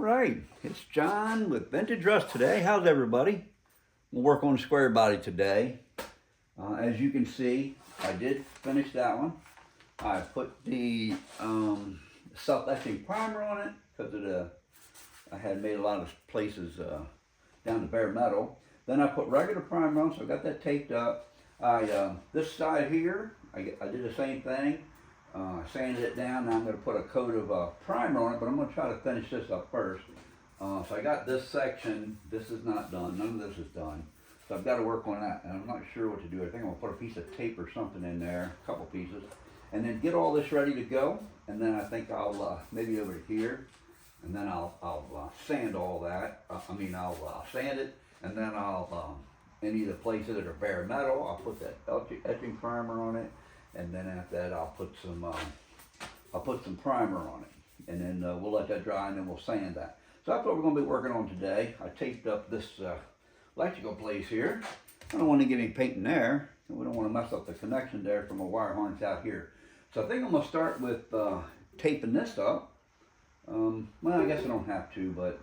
right, it's John with Vintage Rust today. How's everybody? We'll work on square body today. As you can see, I did finish that one. I put the self-etching primer on it because I had made a lot of places down to bare metal. Then I put regular primer on, so I got that taped up. This side here, I did the same thing. I sanded it down. Now I'm going to put a coat of primer on it, but I'm going to try to finish this up first. So I got this section. This is not done. None of this is done. So I've got to work on that, and I'm not sure what to do. I think I'm going to put a piece of tape or something in there, a couple pieces, and then get all this ready to go. And then I think I'll maybe over here, and then I'll sand all that. I'll sand it, and then I'll any of the places that are bare metal, I'll put that etching primer on it, and then after that I'll put some primer on it, and then we'll let that dry, and then we'll sand that. So that's what we're going to be working on today. I taped up this electrical place here. I don't want to get any paint in there, and we don't want to mess up the connection there from a wire harness out here. So I think I'm going to start with taping this up. Well, I guess I don't have to, but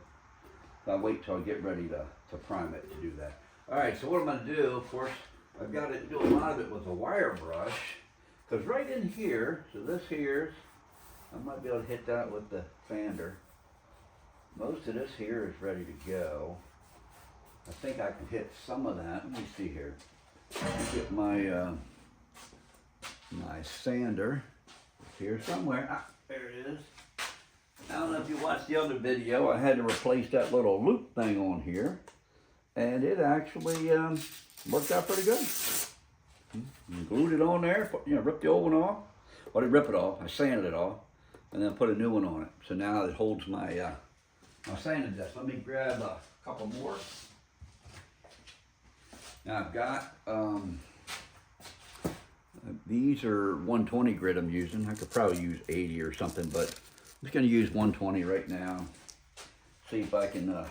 I'll wait till I get ready to prime it to do that. Alright, so what I'm going to do, of course, I've got to do a lot of it with a wire brush, because right in here, so this here's, I might be able to hit that with the sander. Most of this here is ready to go. I think I can hit some of that. Let me see here. Get my my sander. It's here somewhere. Ah, there it is. I don't know if you watched the other video. I had to replace that little loop thing on here, and it actually worked out pretty good. Glued it on there. Ripped the old one off. Well, I didn't rip it off. I sanded it off, and then put a new one on it. So now it holds my my sanding disc. Let me grab a couple more. Now I've got, these are 120 grit I'm using. I could probably use 80 or something, but I'm just going to use 120 right now. See if I can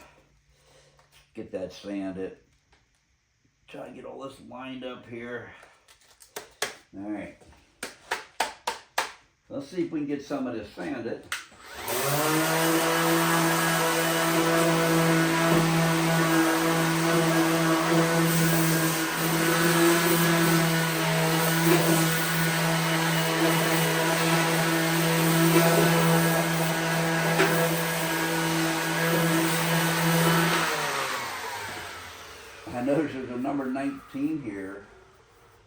get that sanded. Try to get all this lined up here. All right. Let's see if we can get some of this sanded. I notice there's a number 19 here.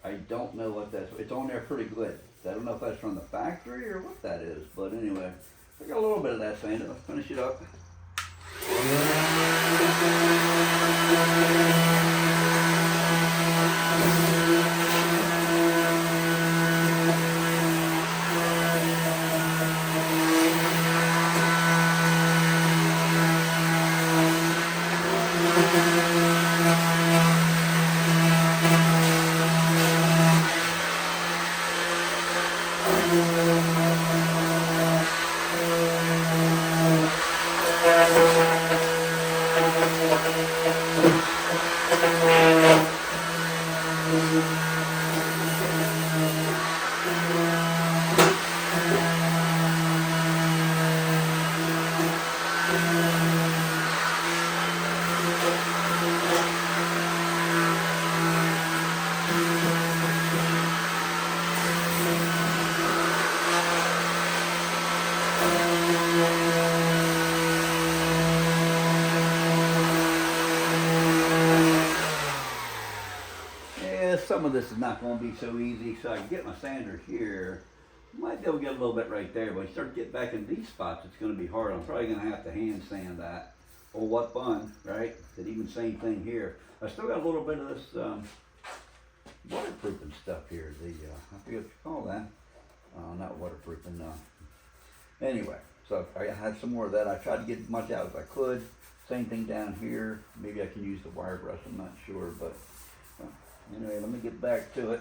I don't know what that's, it's on there pretty good. I don't know if that's from the factory or what that is, but anyway, I got a little bit of that sanded. Let's finish it up. Some of this is not going to be so easy, so I can get my sander here. Might be able to get a little bit right there, but when you start getting back in these spots, it's going to be hard. I'm probably going to have to hand sand that. Oh, what fun, right? But even same thing here. I still got a little bit of this waterproofing stuff here. I forget what you call that. Not waterproofing. Anyway, so I had some more of that. I tried to get as much out as I could. Same thing down here. Maybe I can use the wire brush. I'm not sure, but anyway, let me get back to it.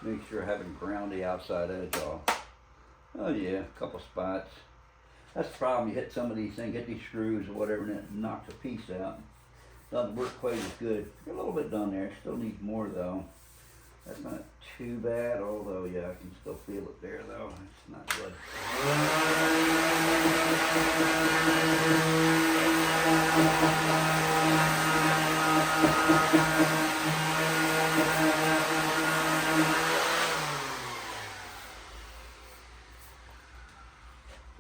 Make sure I haven't ground the outside edge off. Oh yeah, a couple spots. That's the problem, you hit some of these things, hit these screws or whatever, and it knocks a piece out. Doesn't work quite as good. A little bit done there, still needs more though. That's not too bad, although yeah, I can still feel it there though. It's not good.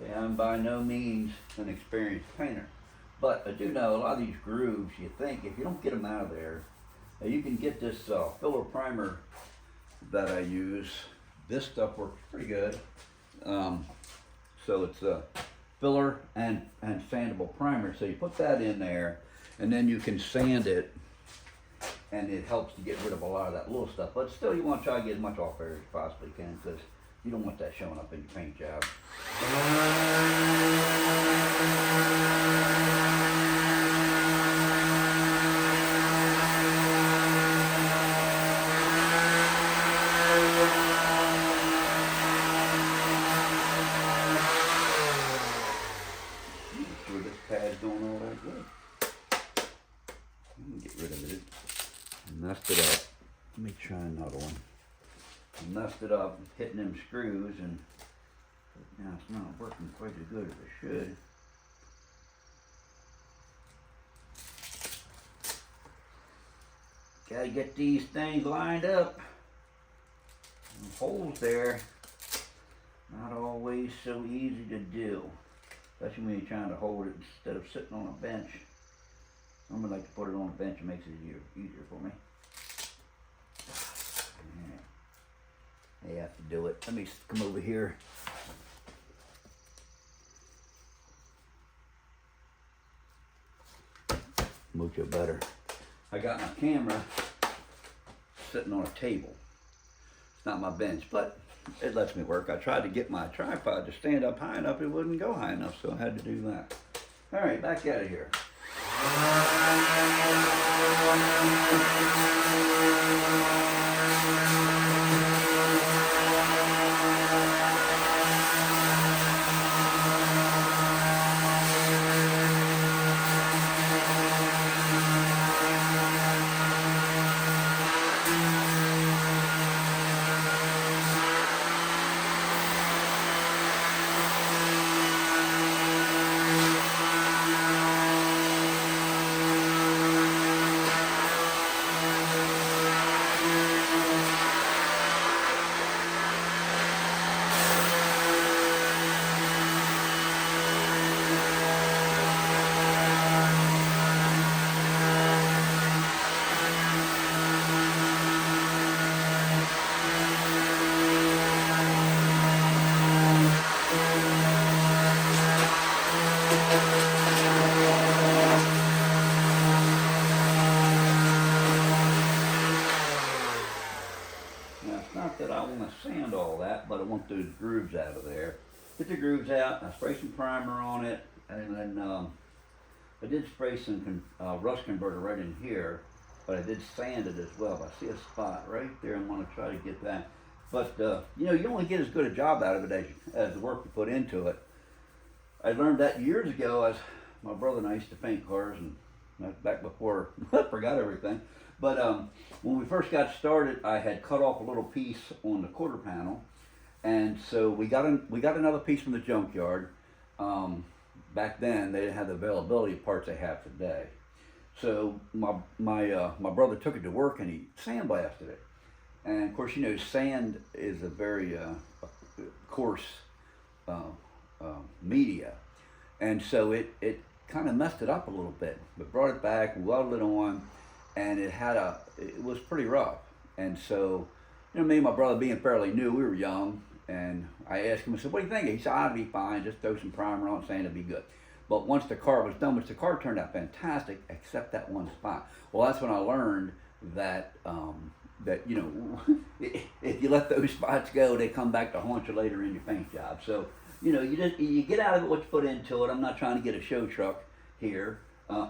Yeah, I'm by no means an experienced painter, but I do know a lot of these grooves, you think, if you don't get them out of there, you can get this filler primer that I use. This stuff works pretty good. So it's a filler and sandable primer. So you put that in there, and then you can sand it, and it helps to get rid of a lot of that little stuff. But still, you want to try to get as much off there as you possibly can, because you don't want that showing up in your paint job. Make sure this pad's doing all that good. Get rid of it. Messed it up. Let me try another one. I messed it up, hitting them screws, and now it's not working quite as good as it should. Gotta get these things lined up. And holes there, not always so easy to do, especially when you're trying to hold it instead of sitting on a bench. Somebody like to put it on a bench, it makes it easier for me. You have to do it. Let me come over here. Mucho better. I got my camera sitting on a table. It's not my bench, but it lets me work. I tried to get my tripod to stand up high enough, it wouldn't go high enough, so I had to do that. All right, back out of here. That I want to sand all that, but I want those grooves out of there. Get the grooves out, I spray some primer on it, and then I did spray some rust converter right in here, but I did sand it as well. I see a spot right there. I'm going to try to get that. But you know, you only get as good a job out of it as the work you put into it. I learned that years ago, as my brother and I used to paint cars, and that's back before I forgot everything. But when we first got started, I had cut off a little piece on the quarter panel, and so we got another piece from the junkyard. Back then, they didn't have the availability of parts they have today. So my brother took it to work and he sandblasted it. And of course, you know, sand is a very coarse media, and so it kind of messed it up a little bit. But brought it back, welded it on. And it was pretty rough. And so, you know, me and my brother being fairly new, we were young, and I asked him, I said, what do you think? He said, I'd be fine, just throw some primer on it, saying it'd be good. But once the car was done, which the car turned out fantastic, except that one spot. Well, that's when I learned that, you know, if you let those spots go, they come back to haunt you later in your paint job. So, you know, you get out of it what you put into it. I'm not trying to get a show truck here.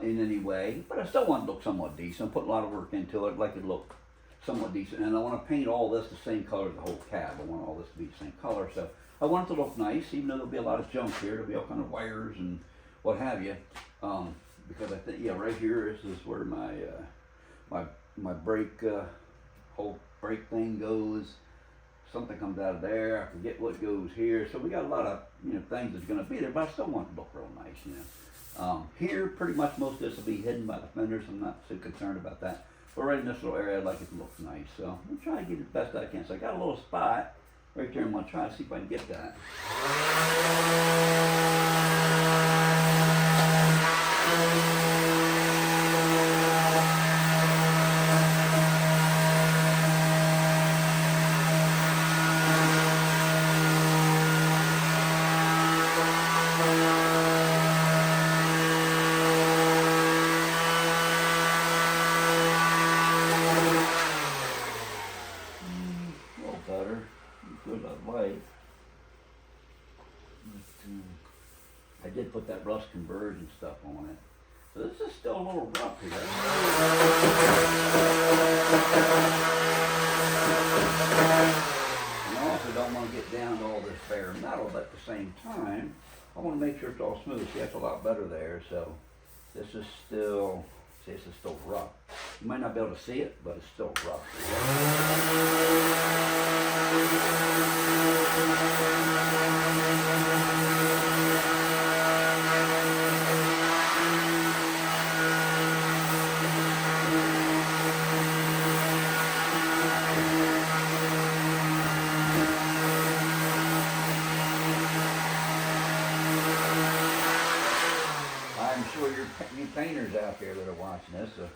In any way, but I still want it to look somewhat decent. I'm putting a lot of work into it, like it look somewhat decent. And I want to paint all this the same color as the whole cab. I want all this to be the same color. So I want it to look nice, even though there'll be a lot of junk here. There'll be all kind of wires and what have you. Because I think, yeah, right here, this is where my brake, whole brake thing goes. Something comes out of there. I forget what goes here. So we got a lot of, things that's going to be there, but I still want it to look real nice, Here, pretty much most of this will be hidden by the fenders. I'm not so concerned about that. But right in this little area, I'd like it to look nice. So I'm trying to get it the best I can. So I got a little spot right there. I'm going to try to see if I can get that. I did put that rust conversion stuff on it. So this is still a little rough here. And I also don't want to get down to all this bare metal, but at the same time, I want to make sure it's all smooth. See, that's a lot better there. So this is still, this is still rough. You might not be able to see it, but it's still rough. You painters out there that are watching this are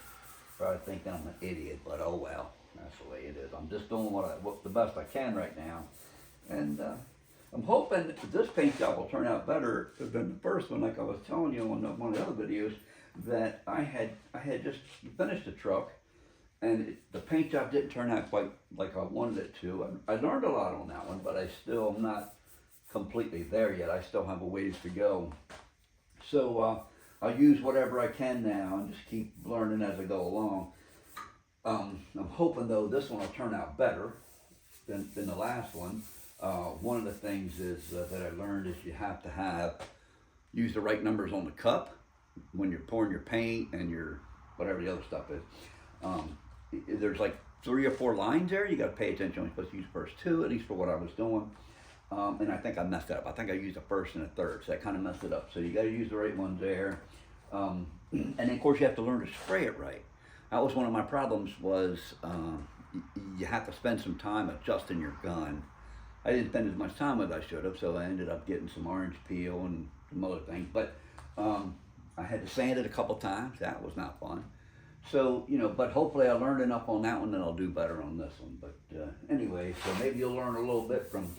probably thinking I'm an idiot, but oh well, that's the way it is. I'm just doing what the best I can right now, and I'm hoping that this paint job will turn out better than the first one. Like I was telling you on one of the other videos, that I had just finished the truck, and the paint job didn't turn out quite like I wanted it to. I learned a lot on that one, but I still am not completely there yet. I still have a ways to go. So I'll use whatever I can now and just keep learning as I go along. I'm hoping though this one will turn out better than the last one. One of the things is that I learned is you have to use the right numbers on the cup when you're pouring your paint and your whatever the other stuff is. There's like 3 or 4 lines there. You got to pay attention. You're supposed to use the first 2, at least for what I was doing. And I think I messed that up. I think I used the first and the third, so I kind of messed it up. So you got to use the right ones there. And then of course you have to learn to spray it right. That was one of my problems was you have to spend some time adjusting your gun. I didn't spend as much time as I should have, so I ended up getting some orange peel and some other things. But I had to sand it a couple times. That was not fun. So, but hopefully I learned enough on that one that I'll do better on this one. But anyway, so maybe you'll learn a little bit from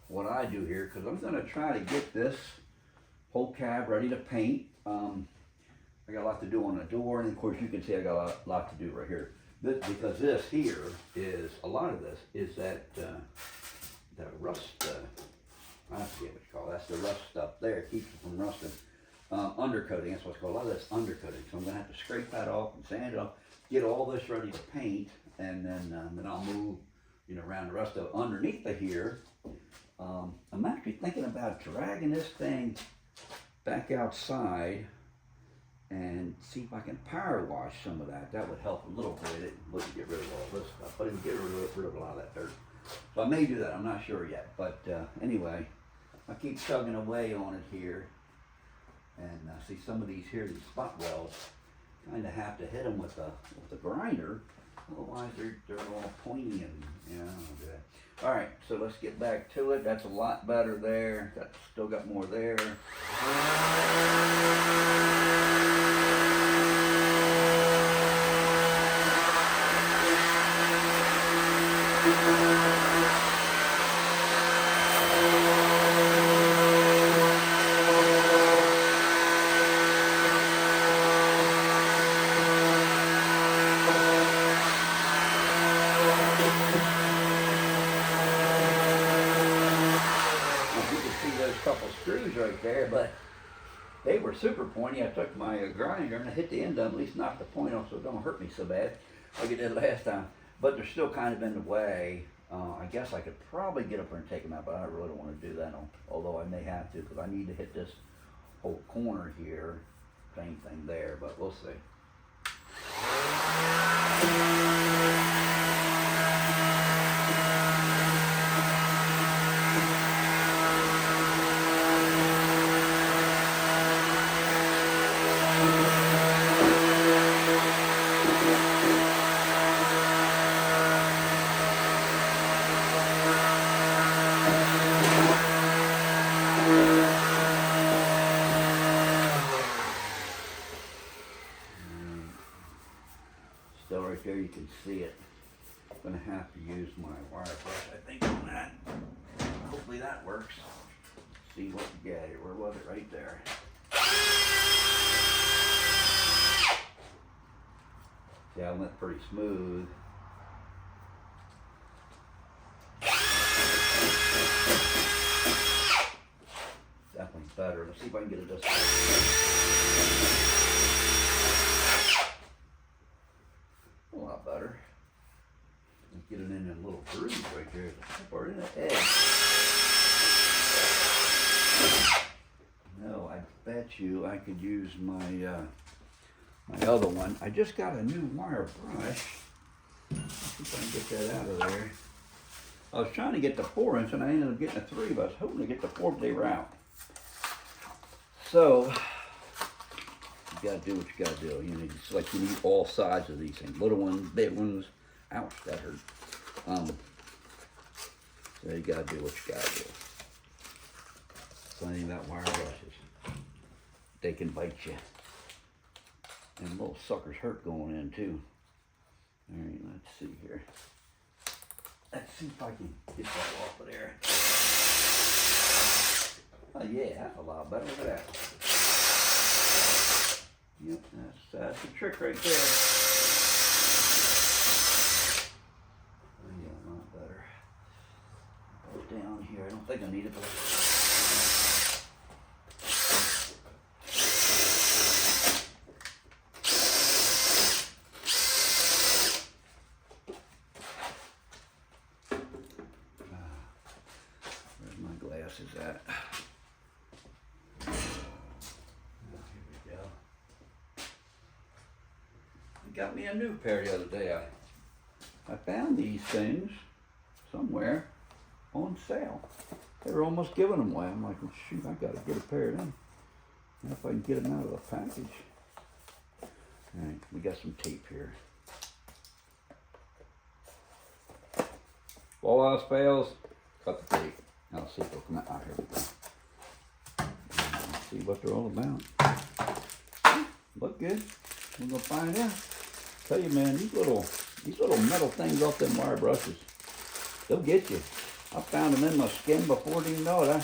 what I do here, because I'm going to try to get this whole cab ready to paint. I got a lot to do on the door, and of course you can see I got a lot to do right here. Because this here is, a lot of this is that rust, I forget what you call it. That's the rust stuff there. It keeps it from rusting. Undercoating, that's what's called. A lot of this undercoating. So I'm going to have to scrape that off and sand it off, get all this ready to paint, and then I'll move around the rest of it. Underneath the here, I'm actually thinking about dragging this thing back outside and see if I can power wash some of that. That would help a little bit. It wouldn't get rid of all this stuff, but it would get rid of a lot of that dirt. So I may do that. I'm not sure yet. But anyway, I keep chugging away on it here. And see some of these here, these spot welds, kind of have to hit them with the grinder. Otherwise they're all pointy and I don't do that. All right, so let's get back to it. That's a lot better there. Still got more there. Couple screws right there, but they were super pointy. I took my grinder and I hit the end of them, at least knocked the point off so it don't hurt me so bad like it did last time. but they're still kind of in the way. I guess I could probably get up there and take them out, but I really don't want to do that, although I may have to, because I need to hit this whole corner here. Same thing there, but we'll see. Still right there, you can see it. I'm gonna have to use my wire brush, I think, on that. Hopefully that works. See what we got here. Where was it? Right there. See, I went pretty smooth. Definitely better. Let's see if I can get it this way. A lot better. Let's get it in a little groove right there, or in the edge. No, I bet you I could use my my other one. I just got a new wire brush. Let's see if I can get that out of there. I was trying to get the 4-inch and I ended up getting a 3, but I was hoping to get the 4, but they were out. So you gotta do what you gotta do. You know, it's like you need all sides of these things. Little ones, big ones. Ouch, that hurt. So you gotta do what you gotta do. Plenty of that wire brushes. They can bite you. And little suckers hurt going in too. Alright, let's see here. Let's see if I can get that off of there. Oh yeah, that's a lot better. Look at that. Yep, that's the trick right there. Oh yeah, a lot better. Put it down here. I don't think I need it, but where's my glasses at? Got me a new pair the other day. I found these things somewhere on sale. They were almost giving them away. I'm like, well, shoot, I gotta get a pair of them. Now if I can get them out of the package. All right, we got some tape here. If all else fails, cut the tape. Now let's see if they'll come out. Here we go. Let's see what they're all about. Look good. We're gonna find out. Tell you, man, these little metal things off them wire brushes, they'll get you. I found them in my skin before I didn't even know it.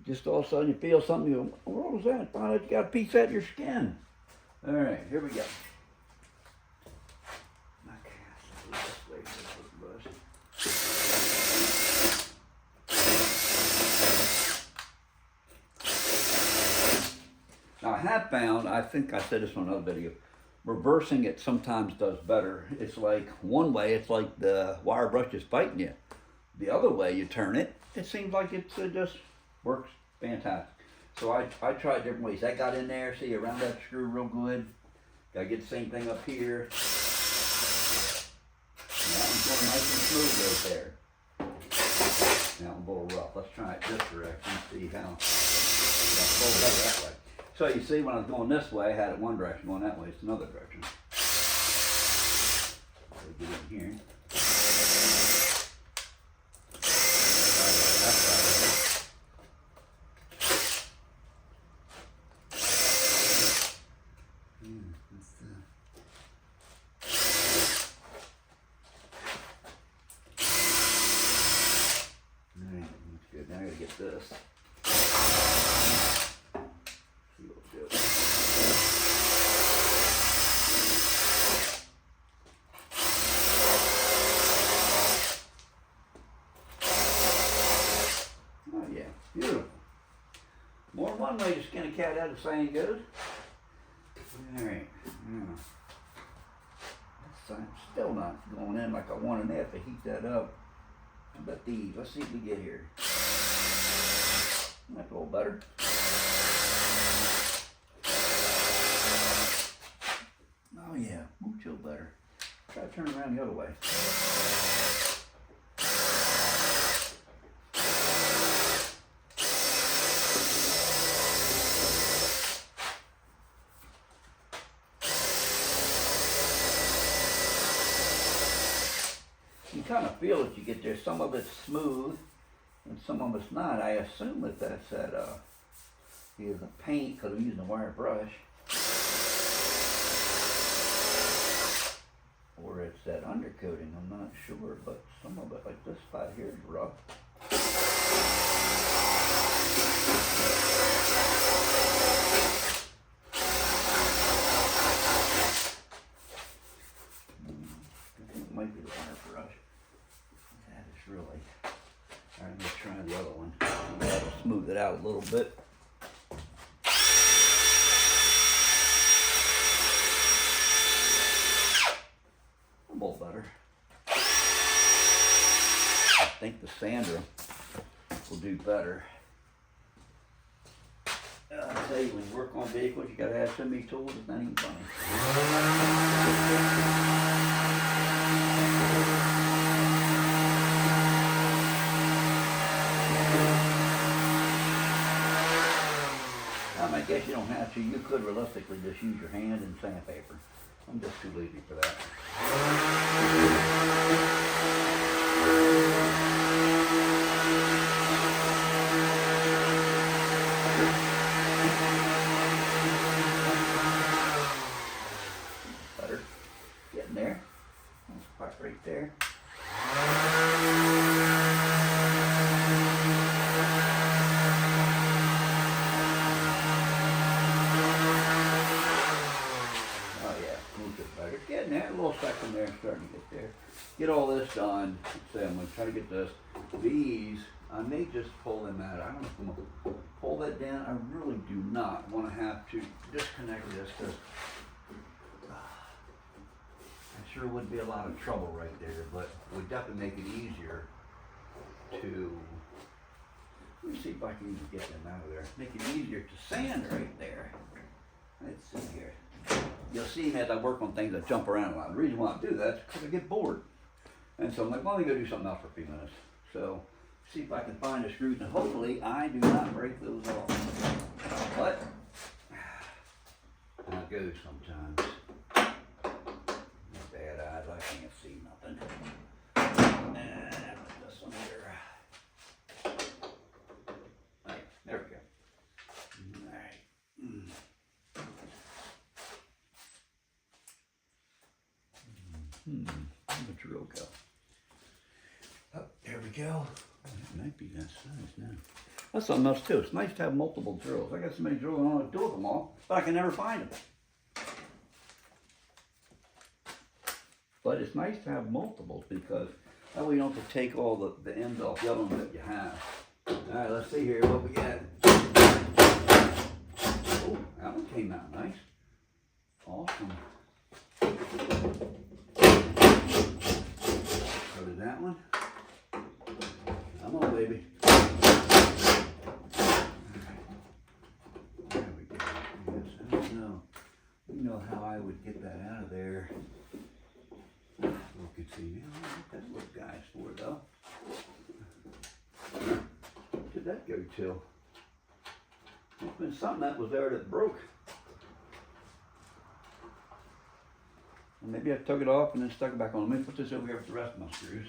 Just all of a sudden you feel something, you go, what was that? Find out you got a piece out of your skin. All right, here we go. Now I have found, I think I said this on another video, reversing it sometimes does better. It's like, one way, it's like the wire brush is fighting you. The other way you turn it, it seems like it just works fantastic. So I tried different ways. That got in there, see, around that screw real good. Gotta get the same thing up here. And that one's going nice and smooth right there. That one's a little rough. Let's try it this direction, see how, fold that way. So you see, when I was going this way, I had it one direction. Going that way, it's another direction. So get in here. Alright, that's good. Now I gotta get this. Beautiful. More than one way to skin a cat out, the saying goes. All right. Yeah. I'm still not going in like I want, and they have to heat that up. How about these? Let's see what we get here. That's a little better. Oh yeah, mucho better. Try to turn around the other way. You kind of feel it. You get there. Some of it's smooth, and some of it's not. I assume that that's that is the paint because I'm using a wire brush, or it's that undercoating. I'm not sure, but some of it, like this spot here, is rough. It might be the wire brush. That is really. All right, let's try the other one. That'll smooth it out a little bit. A little better. I think the sander will do better. I say when you work on vehicles, you gotta have so many tools. It's not even funny. I guess you don't have to. You could realistically just use your hand and sandpaper. I'm just too lazy for that. Better. Getting there. That's part right there. Getting there, a little second there, starting to get there. Get all this done. So I'm going to try to get this. These, I may just pull them out. I don't know if I'm going to pull that down. I really do not want to have to disconnect this because I sure would be a lot of trouble right there, but it would definitely make it easier to, let me see if I can even get them out of there. Make it easier to sand right there. Let's see here. You'll see as I work on things, I jump around a lot. The reason why I do that is because I get bored. And so I'm like, well, let me go do something else for a few minutes. So, see if I can find the screws, and hopefully I do not break those off. But, how it goes sometimes. Bad eyes, I can't see nothing. And put this one here. All right, there we go. All right. Where'd the drill go? Oh, there we go. It might be that size now. That's something else too. It's nice to have multiple drills. I got so many drills, I don't want to do them all, but I can never find them. But it's nice to have multiples because that way you don't have to take all the ends off the other one that you have. All right, let's see here what we got. Oh, that one came out nice. Awesome. So did that one. Come on, baby. There we go. Yes, I don't know. You know how I would get that out of there. Look and see now what that little guy's for though. Where did that go to? It's been something that was there that broke. Maybe I took it off and then stuck it back on. Let me put this over here with the rest of my screws.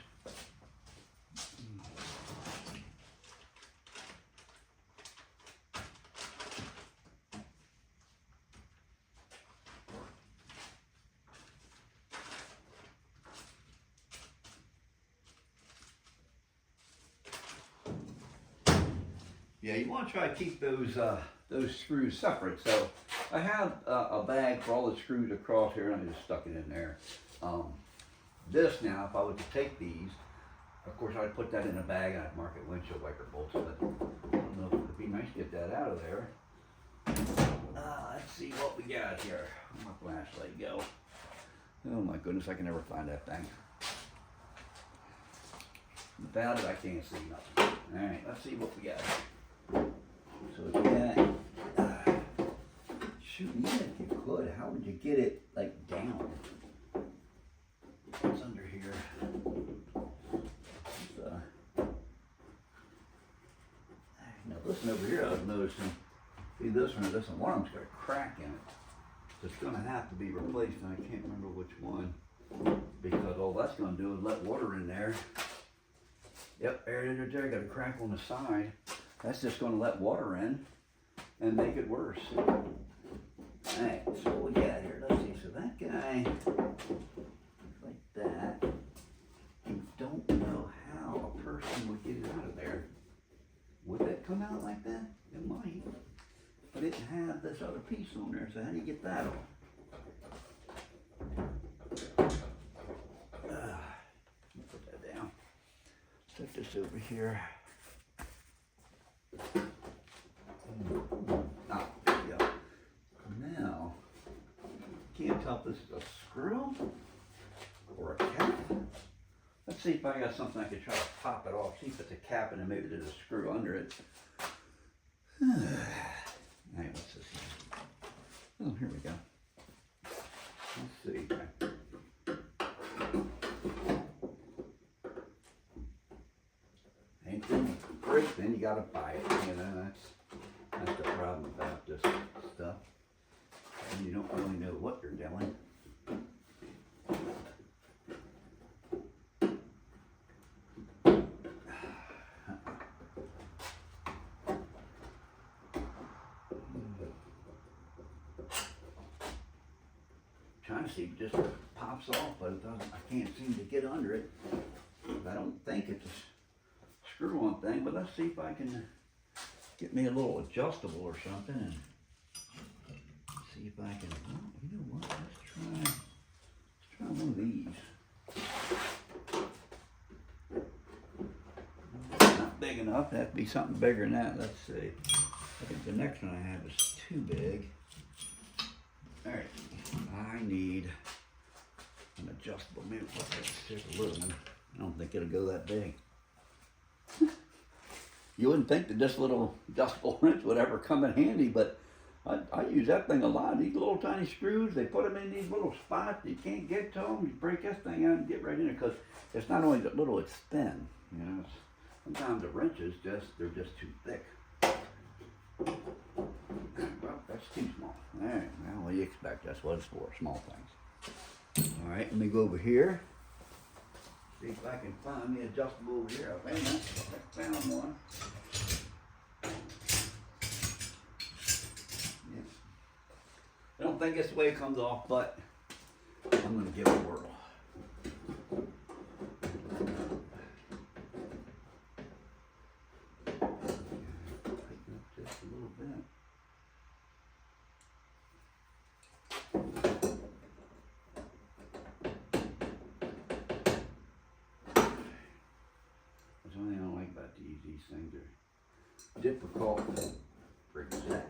Yeah, you want to try to keep those screws separate. So I have a bag for all the screws across here, and I just stuck it in there. This now, if I were to take these, of course I'd put that in a bag and I'd mark it windshield wiper bolts, but I don't know if it'd be nice to get that out of there. Let's see what we got here. Where'd my flashlight go? Oh my goodness, I can never find that thing. Without it, I can't see nothing. All right, let's see what we got. So we got, shoot, even if you could, how would you get it like down? What's under here? Now listen over here, I was noticing, see this one of them's got a crack in it. So it's gonna have to be replaced, and I can't remember which one, because all that's gonna do is let water in there. Yep, there it is, there, got a crack on the side. That's just gonna let water in and make it worse. Alright, so what we got here, let's see, so that guy, like that, you don't know how a person would get it out of there. Would that come out like that? It might. But it have this other piece on there, so how do you get that off? Put that down. Set this over here. Ah, there we go. Now, can't tell if this is a screw or a cap. Let's see if I got something I could try to pop it off. See if it's a cap and then maybe there's a screw under it. Alright, what's this here? Oh, here we go. Let's see. Ain't gonna break, then you gotta buy it. You know, that's the problem about this stuff. And you don't really know what you're doing. Trying to see if it just pops off, but it doesn't. I can't seem to get under it. I don't think it's a screw-on thing, but let's see if I can get me a little adjustable or something and see if I can. Oh, you know what? Let's try one of these. Not big enough. It has to be something bigger than that. Let's see. I think the next one I have is too big. All right. I need an adjustable. Maybe here's a little one. I don't think it'll go that big. You wouldn't think that this little adjustable wrench would ever come in handy, but I use that thing a lot. These little tiny screws, they put them in these little spots. You can't get to them. You break this thing out and get right in it because it's not only that little, it's thin. You know, sometimes the wrenches they're just too thick. Well, that's too small. All right, well, what do you expect? That's what it's for, small things. All right, let me go over here. See if I can find me adjustable over here. Wait a minute, I found one. Yes. I don't think it's the way it comes off, but I'm going to give it a whirl. Tighten up just a little bit. That's one thing I don't like about these things are difficult for exact.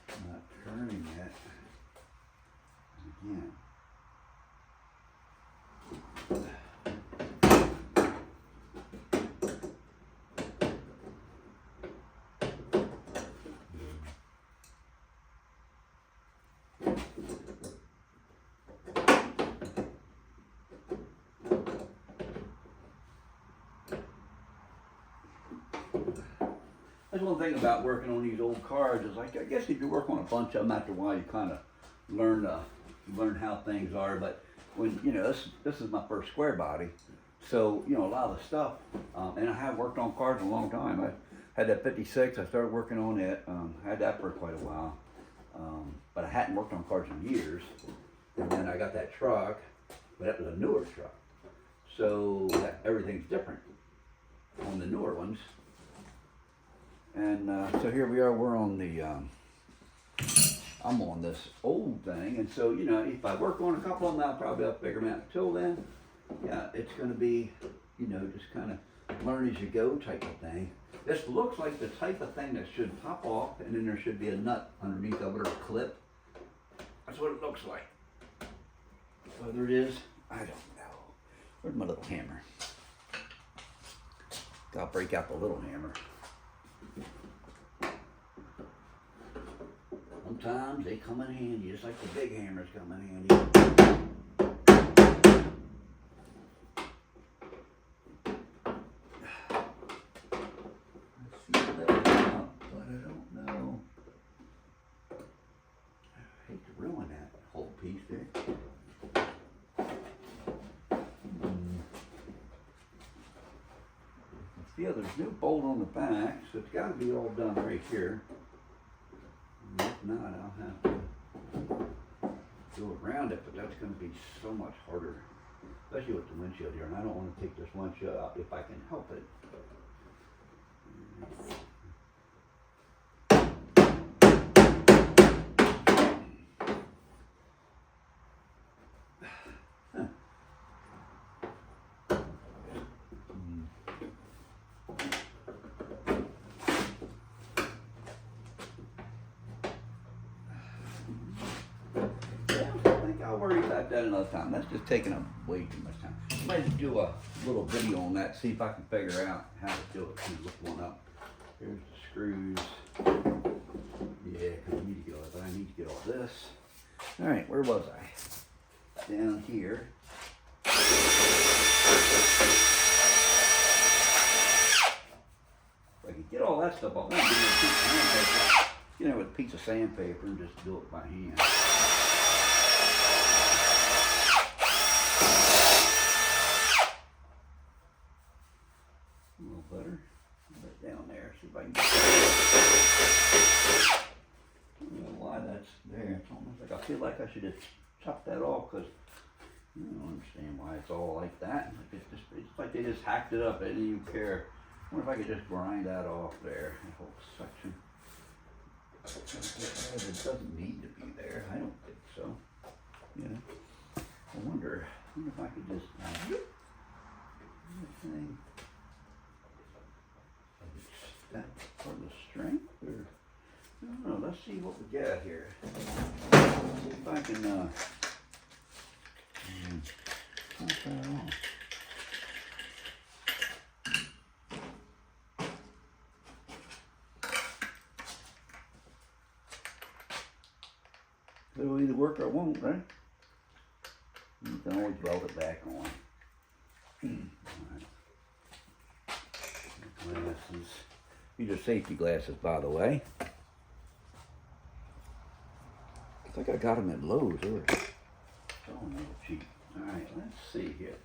It's not turning yet. Again. That's one thing about working on these old cars is like I guess if you work on a bunch of them after a while you kind of learn how things are. But when you know this is my first square body, so you know a lot of the stuff, and I have worked on cars a long time. I had that '56. I started working on it. I had that for quite a while, but I hadn't worked on cars in years. And then I got that truck, but that was a newer truck, so everything's different on the newer ones. And so here we are, we're on the I'm on this old thing, and so, you know, if I work on a couple of them, I'll probably up figure them out. Until then, yeah, it's gonna be, you know, just kind of learn as you go type of thing. This looks like the type of thing that should pop off, and then there should be a nut underneath of it or a clip. That's what it looks like. Whether it is, I don't know. Where's my little hammer? I'll break out the little hammer. Sometimes they come in handy, just like the big hammers come in handy. I feel that up, but I don't know. I hate to ruin that whole piece there. Yeah, there's no bolt on the back, so it's got to be all done right here. And if not, I'll have to go around it, but that's going to be so much harder, especially with the windshield here. And I don't want to take this windshield out if I can help it. I'll worry about that another time. That's just taking up way too much time. I might do a little video on that, see if I can figure out how to do it. Look one up. Here's the screws. Yeah, because I need to get all that. I need to get all this. All right, where was I? Down here. If I could get all that stuff off, I'm gonna you know, with a piece of sandpaper and just do it by hand. A little better. Right down there. See if I can get it. I don't know why that's there. It's almost like I feel like I should have chopped that off because I don't understand why it's all like that. It's like they just hacked it up. They didn't even care. I wonder if I could just grind that off there. That whole section. It doesn't need to be there. I don't think so. You know. I wonder if I could just thing. That for the strength, or I don't know. Let's see what we got here. See if I can pop that off. It'll either work or it won't, right? You can always weld it back on. Alright. Glasses. These are safety glasses, by the way. I think I got them at Lowe's earlier. Oh, no, cheap. Alright, let's see here.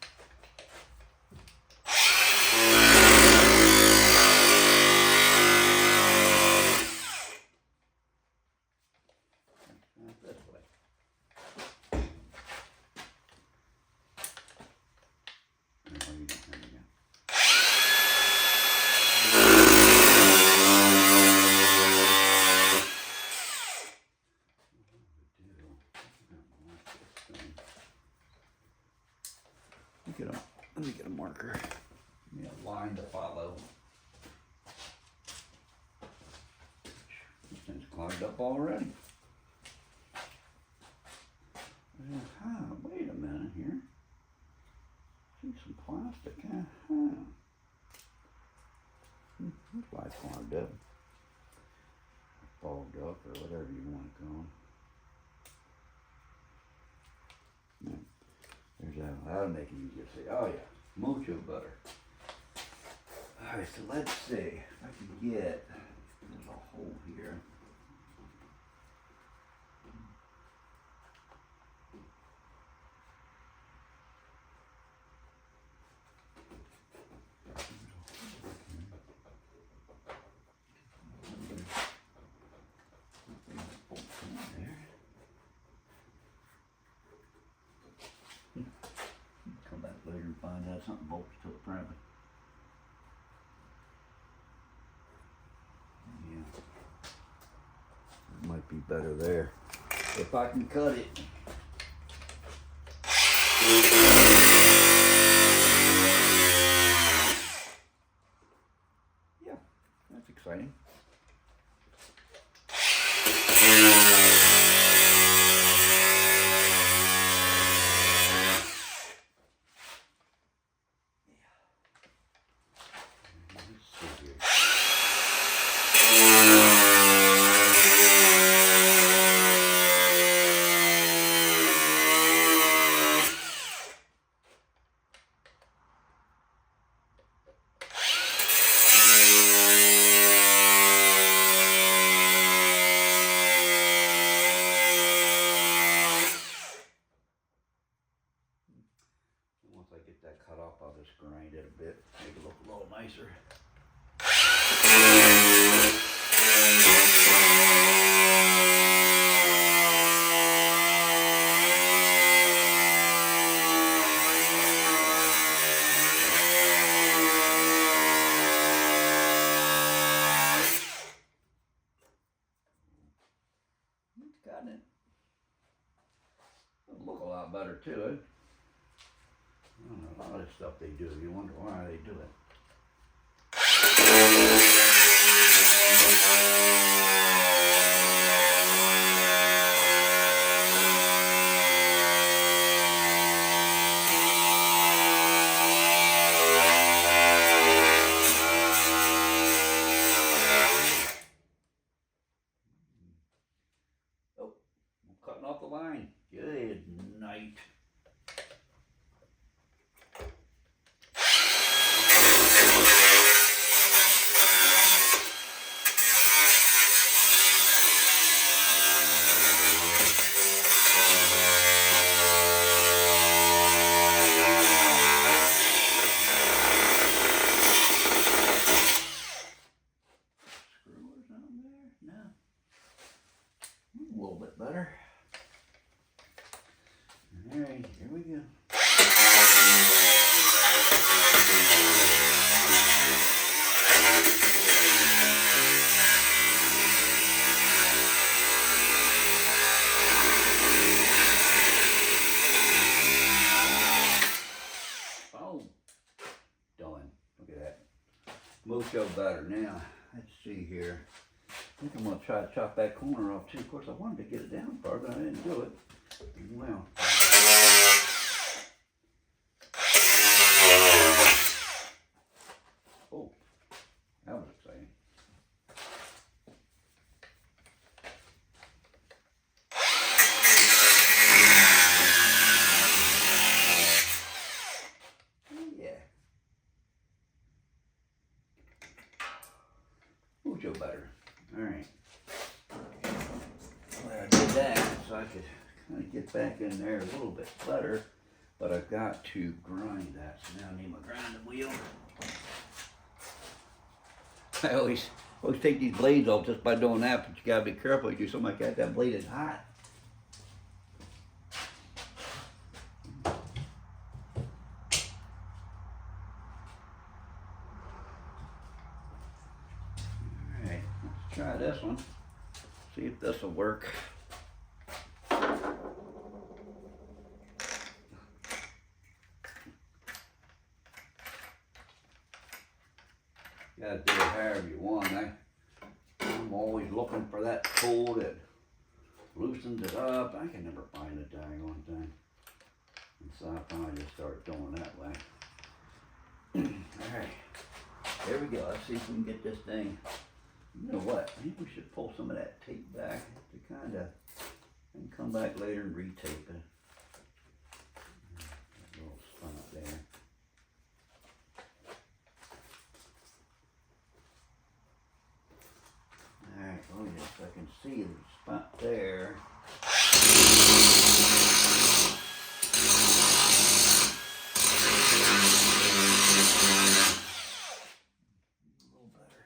This way. There we go. Let me get a marker. Give me a line to follow. This thing's clogged up already. Wait a minute here. See some plastic. That's why it's clogged up. Fogged up or whatever you want to call it. There's that. That'll make it easier to see. Oh yeah, mucho better. All right, so let's see if I can get. There's a hole here. Find out something bolts to it probably. Yeah. Might be better there. If I can cut it. Yeah, that's exciting. Once I get that cut off, I'll just grind it a bit, make it look a little nicer. Got it. It'll look a lot better too. I don't know, a lot of stuff they do, you wonder why they do it. Oh, I'm cutting off the line. Good night. A little bit better. All right, here we go. Oh, done. Look at that. Mucho better. Now, let's see here. I think I'm going to try to chop that corner off too. Of course, I wanted to get it down far, but I didn't do it. Well. Oh, that was exciting. Yeah. Mucho better. All right. Well, I did that so I could kind of get back in there a little bit better, but I've got to grind that. So now I need my grinding wheel. I always take these blades off just by doing that, but you gotta be careful. You do something like that, that blade is hot. Alright, let's try this one. See if this will work. You gotta do it however you want. I'm always looking for that tool that loosens it up. I can never find the daggone thing. And so I finally just started doing that way. Alright, there we go. Let's see if we can get this thing. You know what? I think we should pull some of that tape back to kind of, and come back later and retape it. That little spot there. Alright, oh yes, I can see the spot there. A little better.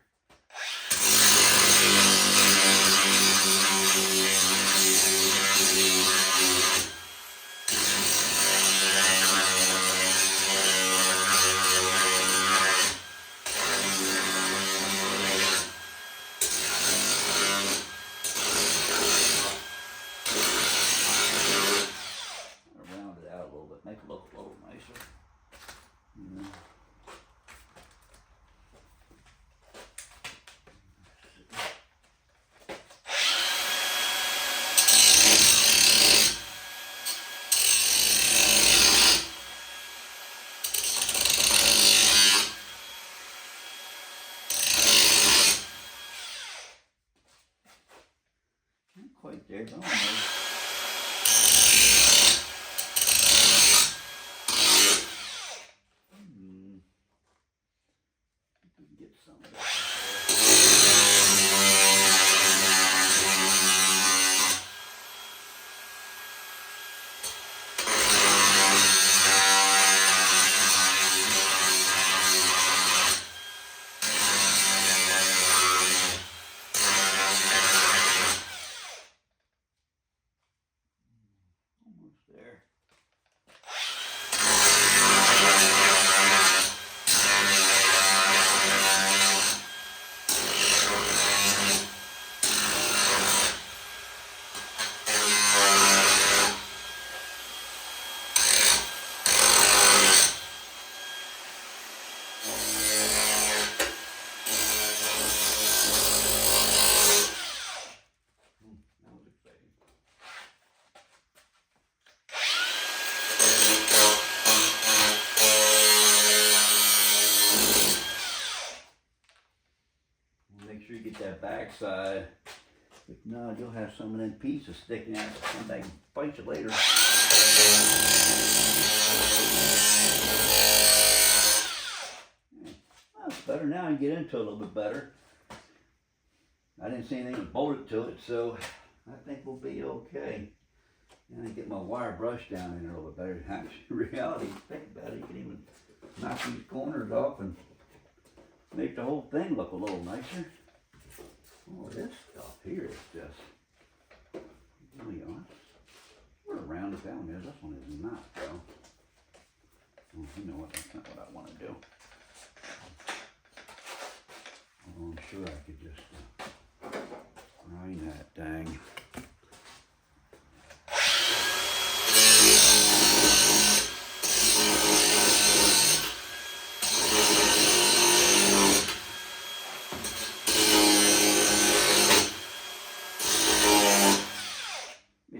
bit, make it look a little nicer. Yeah. Not quite there, but almost. Get some of that. Almost there. That was exciting. Make sure you get that back side. If not, you'll have some of them pieces sticking out and come back and bite you later. Well, it's better now. You get into it a little bit better. I didn't see anything bolted to it, so I think we'll be okay. And I get my wire brush down in there a little bit better. Actually, in reality, think about it, you can even knock these corners off and make the whole thing look a little nicer. Oh, this stuff here is just, really honest. What a round that one is. This one is not, though. Oh, you know what? That's not what I want to do. Oh, I'm sure I could just grind that dang.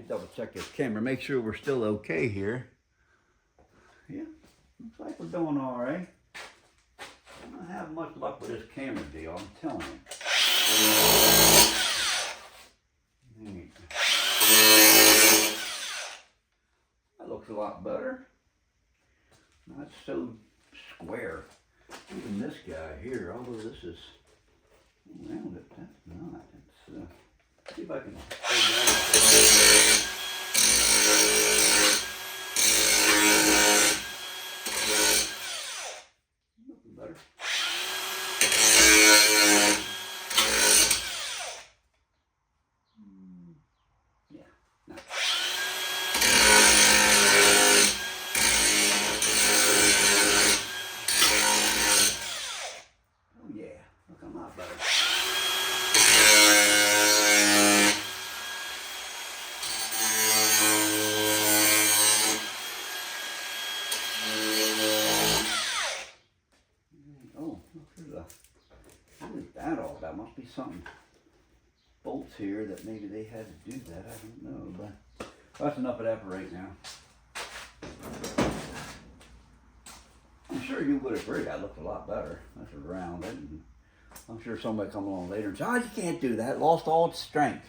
Double check this camera, make sure we're still okay here. Yeah, looks like we're doing all right. I don't have much luck with this camera deal, I'm telling you. That looks a lot better. Not so square. Even this guy here, although this is round it, that's not. It's see if I can. Nothing better. Yeah, no. Oh yeah, look a lot better. That must be something bolts here that maybe they had to do that. I don't know, but that's enough of that for right now. I'm sure you would agree that looks a lot better. That's around it. And I'm sure somebody come along later and say, "Oh, you can't do that. It lost all its strength."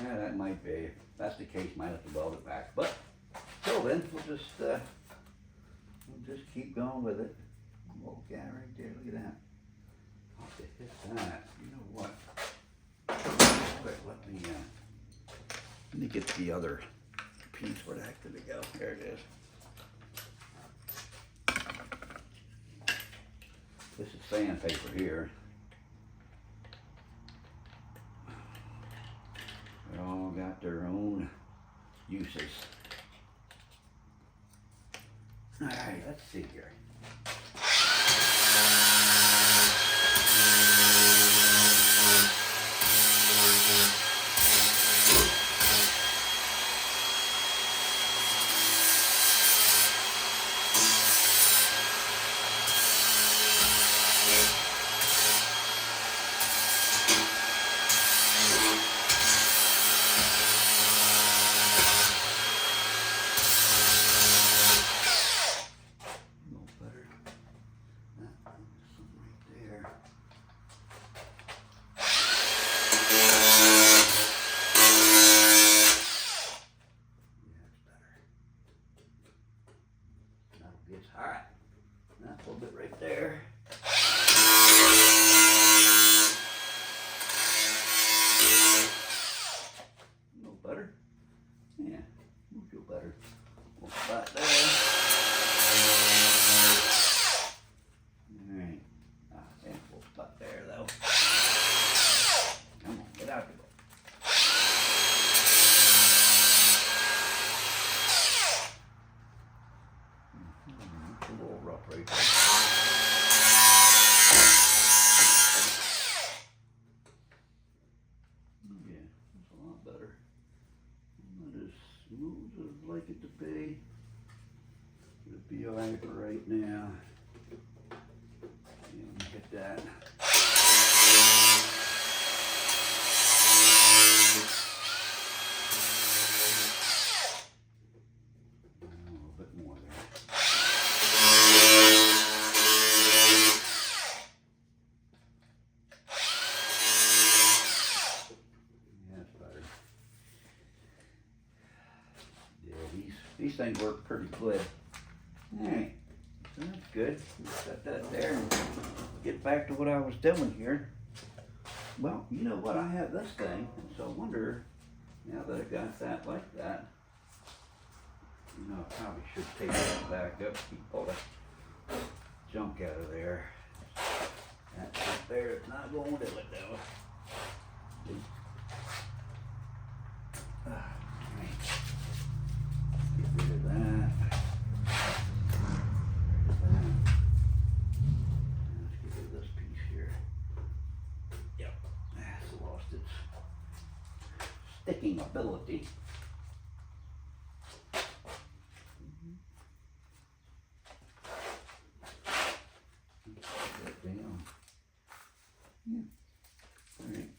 Yeah, that might be. If that's the case, might have to weld it back. But till then, we'll just keep going with it. Little guy right there. Look at that. I'll have to hit that. You know what? Quick, let me get the other piece. Where the heck did it go? There it is. This is sandpaper here. They all got their own uses. All right, let's see here. It's hot. That's a little bit right there. No butter. Yeah, we'll do better. We'll spot there. Alright. Yeah, we'll spot there though. Come on, get out the boat. It's a little rough right there. Yeah, that's a lot better. Not as smooth as I'd like it to be. It'll be alright for right now. And get that. A little bit more there. Yeah, that's better. Yeah, these things work pretty good. Alright, so that's good. Set that there and get back to what I was doing here. Well, you know what? I have this thing, so I wonder, now that I got that like that, you know, I probably should take that back up, keep all the junk out of there. That right there is not going to do it though. Alright. Get rid of that. Sticking ability. That down. Yeah. All right.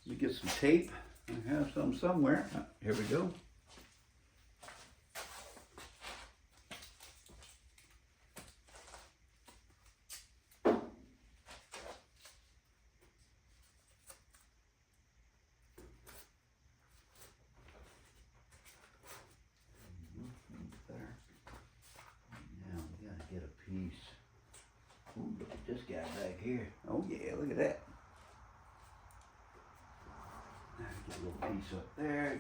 Let me get some tape. I have some somewhere. Here we go. Ooh, look at this guy back here. Oh yeah, look at that. Get a little piece up there.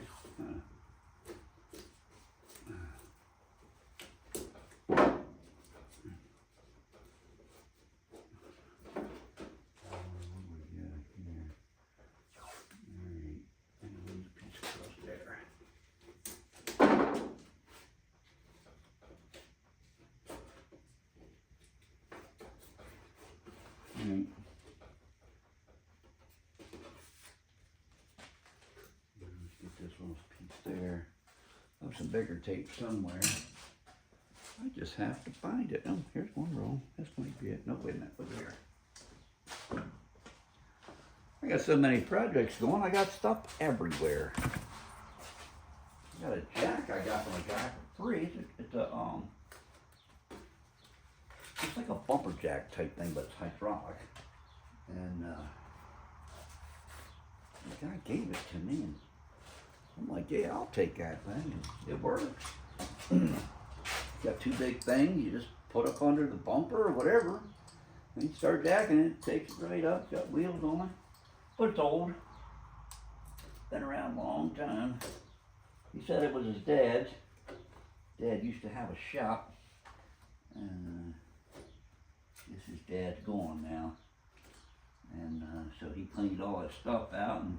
Let's get this little piece there. I have some bigger tape somewhere. I just have to find it. Oh, here's one roll. This might be it. No, wait a minute. Look here. I got so many projects going. I got stuff everywhere. I got a jack I got from a guy for free. It's a it's like a bumper jack type thing, but it's hydraulic. And the guy gave it to me, and I'm like, yeah, I'll take that thing. And it works. Got two big things. You just put up under the bumper or whatever, and you start jacking it. It takes it right up. Got wheels on it, but it's old. Been around a long time. He said it was his dad's. Dad used to have a shop, and guess his dad's gone now. And so he cleaned all his stuff out, and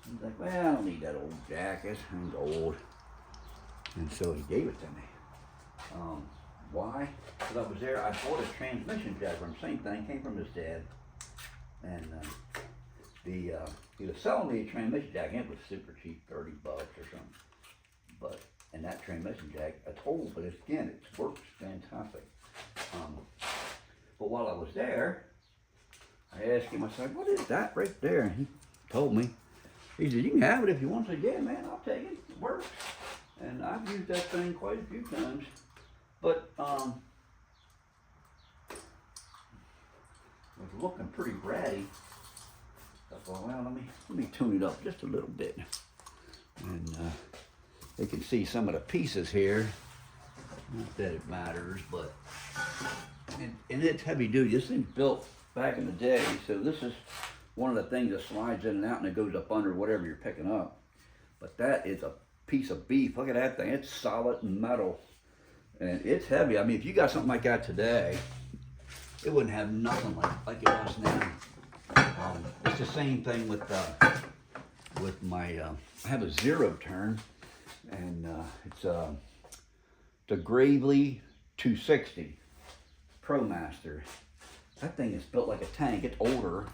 he's like, well, I don't need that old jacket. It's old. And so he gave it to me. Why? Because I was there, I bought a transmission jack from him. Same thing, came from his dad. And he was selling me a transmission jack, and it was super cheap, $30 or something. But, and that transmission jack, it's old, but it's, again, it works fantastic. But while I was there, I asked him, I said, what is that right there? And he told me. He said, you can have it if you want. I said, yeah, man, I'll take it. It works. And I've used that thing quite a few times. But it was looking pretty ratty. I thought, well, let me tune it up just a little bit. And you can see some of the pieces here. Not that it matters, but and it's heavy duty. This thing's built back in the day, so this is one of the things that slides in and out and it goes up under whatever you're picking up. But that is a piece of beef. Look at that thing. It's solid metal. And it's heavy. I mean, if you got something like that today, it wouldn't have nothing like it does now. It's the same thing with my, I have a zero turn, and it's the Gravely 260 ProMaster. That thing is built like a tank. It's older,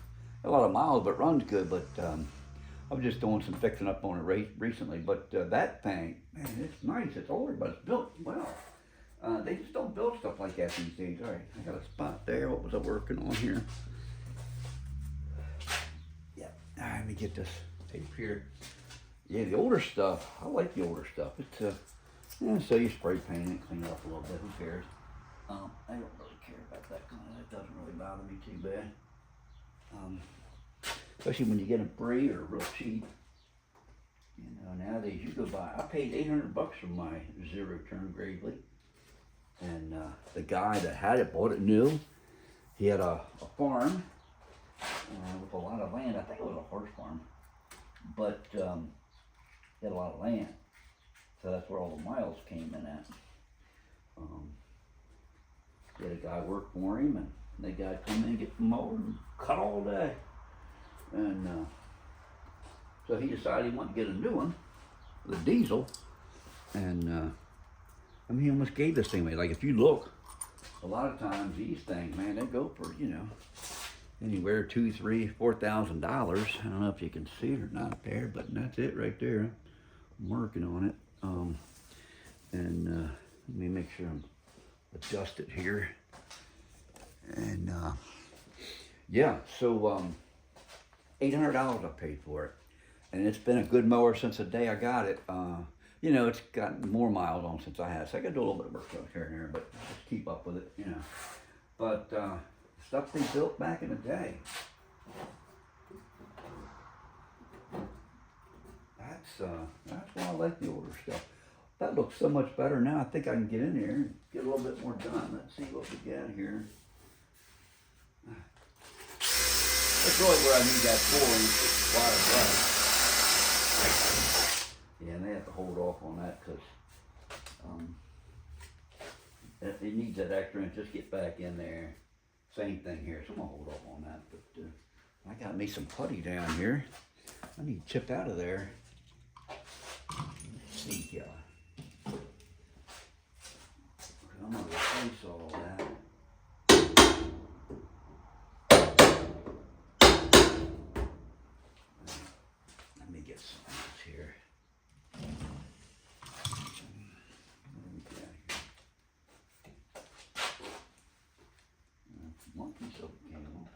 a lot of miles, but runs good. But I was just doing some fixing up on it recently. But that thing, man, it's nice. It's older, but it's built well. They just don't build stuff like that these days. All right, I got a spot there. What was I working on here? Yeah, let me get this tape here. Yeah, the older stuff, I like the older stuff. It's yeah, so you spray paint it, clean it up a little bit. Who cares? I don't really care about that kind of. That doesn't really bother me too bad. Especially when you get them free or real cheap. You know, nowadays you go buy. I paid $800 for my zero turn Gravely. And the guy that had it bought it new. He had a farm with a lot of land. I think it was a horse farm, but he had a lot of land, so that's where all the miles came in at. He had a guy work for him, and the guy come in and get the mower and cut all day. And so he decided he wanted to get a new one, with a diesel, and I mean, he almost gave this thing away. Like, if you look, a lot of times these things, man, they go for, you know, anywhere $2,000, $3,000, $4,000. I don't know if you can see it or not there, but that's it right there. I'm working on it. Let me make sure I'm adjusted here. And yeah, so $800 I paid for it, and it's been a good mower since the day I got it. You know, it's got more miles on since I had, so I got to do a little bit of work here and there, but just keep up with it, you know. But stuff they built back in the day. That's why I like the older stuff. That looks so much better now. I think I can get in here and get a little bit more done. Let's see what we got here. That's really where I need that 4-inch wide brush. Yeah, and they have to hold off on that because it needs that extra inch. Just get back in there. Same thing here. So I'm gonna hold off on that. But I got me some putty down here. I need chipped out of there. Let's see, yeah. I'm gonna replace all that. Let me get some of this here. One piece of candle.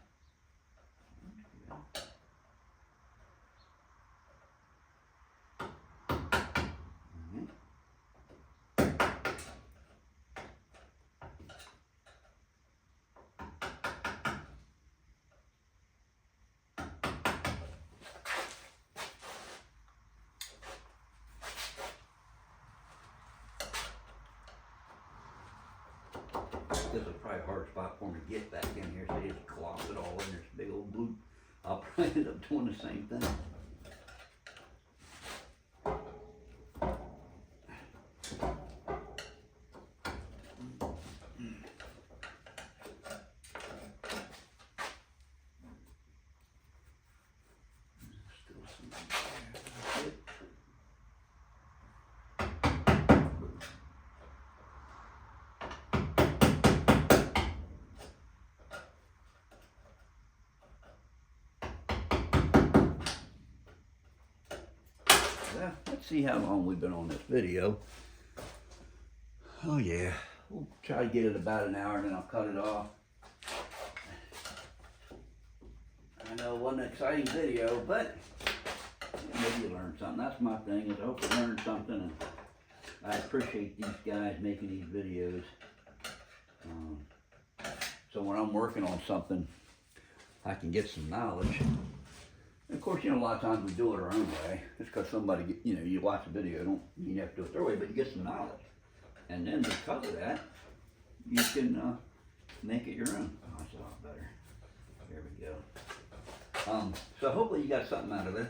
This is probably a hard spot for me to get back in here, so they just clog it all in this big old boot. I'll probably end up doing the same thing. Yeah, let's see how long we've been on this video. Oh yeah, we'll try to get it about an hour and then I'll cut it off. I know it wasn't an exciting video, but maybe you learned something. That's my thing, is I hope you learned something, and I appreciate these guys making these videos. So when I'm working on something, I can get some knowledge. And of course, you know, a lot of times we do it our own way. Just because somebody, you know, you watch a video, don't mean you have to do it their way, but you get some knowledge. And then because of that, you can make it your own. Oh, that's a lot better. There we go. So hopefully you got something out of it.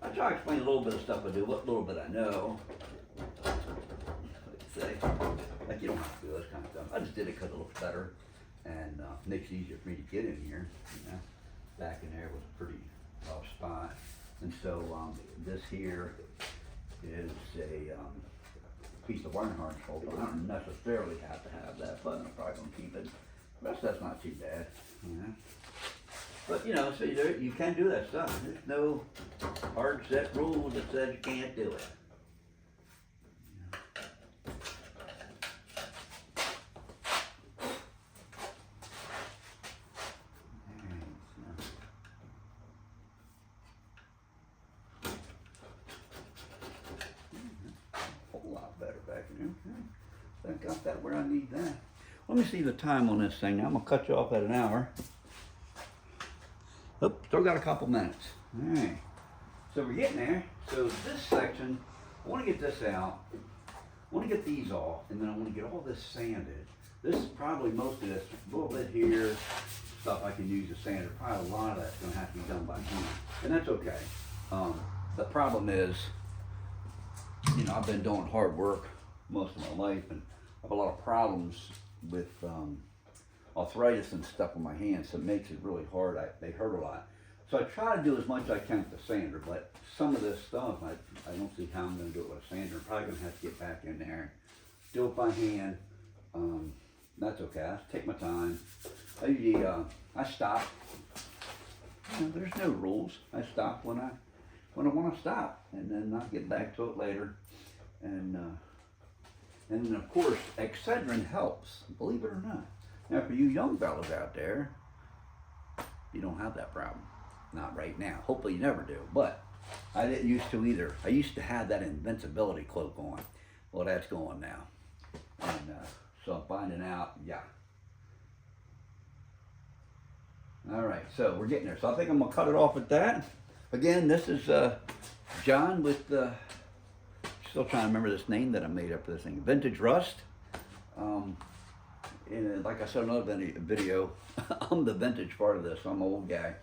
I try to explain a little bit of stuff I do, what little bit I know. Like say, like you don't have to do this kind of stuff. I just did it because it looks better and makes it easier for me to get in here. You know, back in there was a pretty rough spot, and so this here is a piece of wire harness holder. I don't necessarily have to have that, but I'm probably gonna keep it. The rest of that's not too bad. You know? But you know, so you can do that stuff. There's no hard set rules that says you can't do it. A whole lot better back in there. I got that where I need that. Let me see the time on this thing. I'm gonna cut you off at an hour. Oh, still got a couple minutes. All right. So we're getting there. So this section, I want to get this out. I want to get these off, and then I want to get all this sanded. This is probably most of this, a little bit here, stuff I can use as sander. Probably a lot of that's going to have to be done by hand, and that's okay. The problem is, you know, I've been doing hard work most of my life, and I have a lot of problems with arthritis and stuff on my hands, so it makes it really hard. They hurt a lot. So I try to do as much as I can with the sander, but some of this stuff, I don't see how I'm going to do it with a sander. I'm probably going to have to get back in there, do it by hand. That's okay. I take my time. I usually, I stop. You know, there's no rules. I stop when I want to stop, and then I'll get back to it later. And then of course, Excedrin helps, believe it or not. Now, for you young fellas out there, you don't have that problem. Not right now. Hopefully you never do. But I didn't used to either. I used to have that invincibility cloak on. Well, that's gone now. And so I'm finding out, yeah. All right, so we're getting there. So I think I'm going to cut it off at that. Again, this is John with, still trying to remember this name that I made up for this thing, Vintage Rust. And like I said in another video, I'm the vintage part of this. I'm an old guy.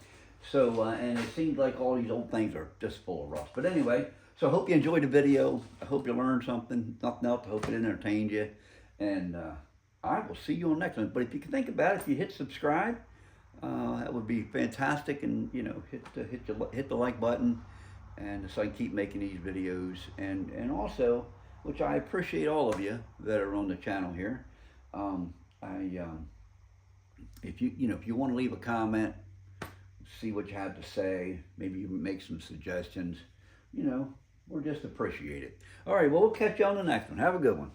So, and it seems like all these old things are just full of rust. But anyway, so I hope you enjoyed the video. I hope you learned something. Nothing else. I hope it entertained you. And I will see you on the next one. But if you can think about it, if you hit subscribe, that would be fantastic. And, you know, hit the like button. And so I can keep making these videos. And also, which I appreciate all of you that are on the channel here. If you want to leave a comment, see what you have to say, maybe you make some suggestions, you know, we'll just appreciate it. All right, well, we'll catch you on the next one. Have a good one.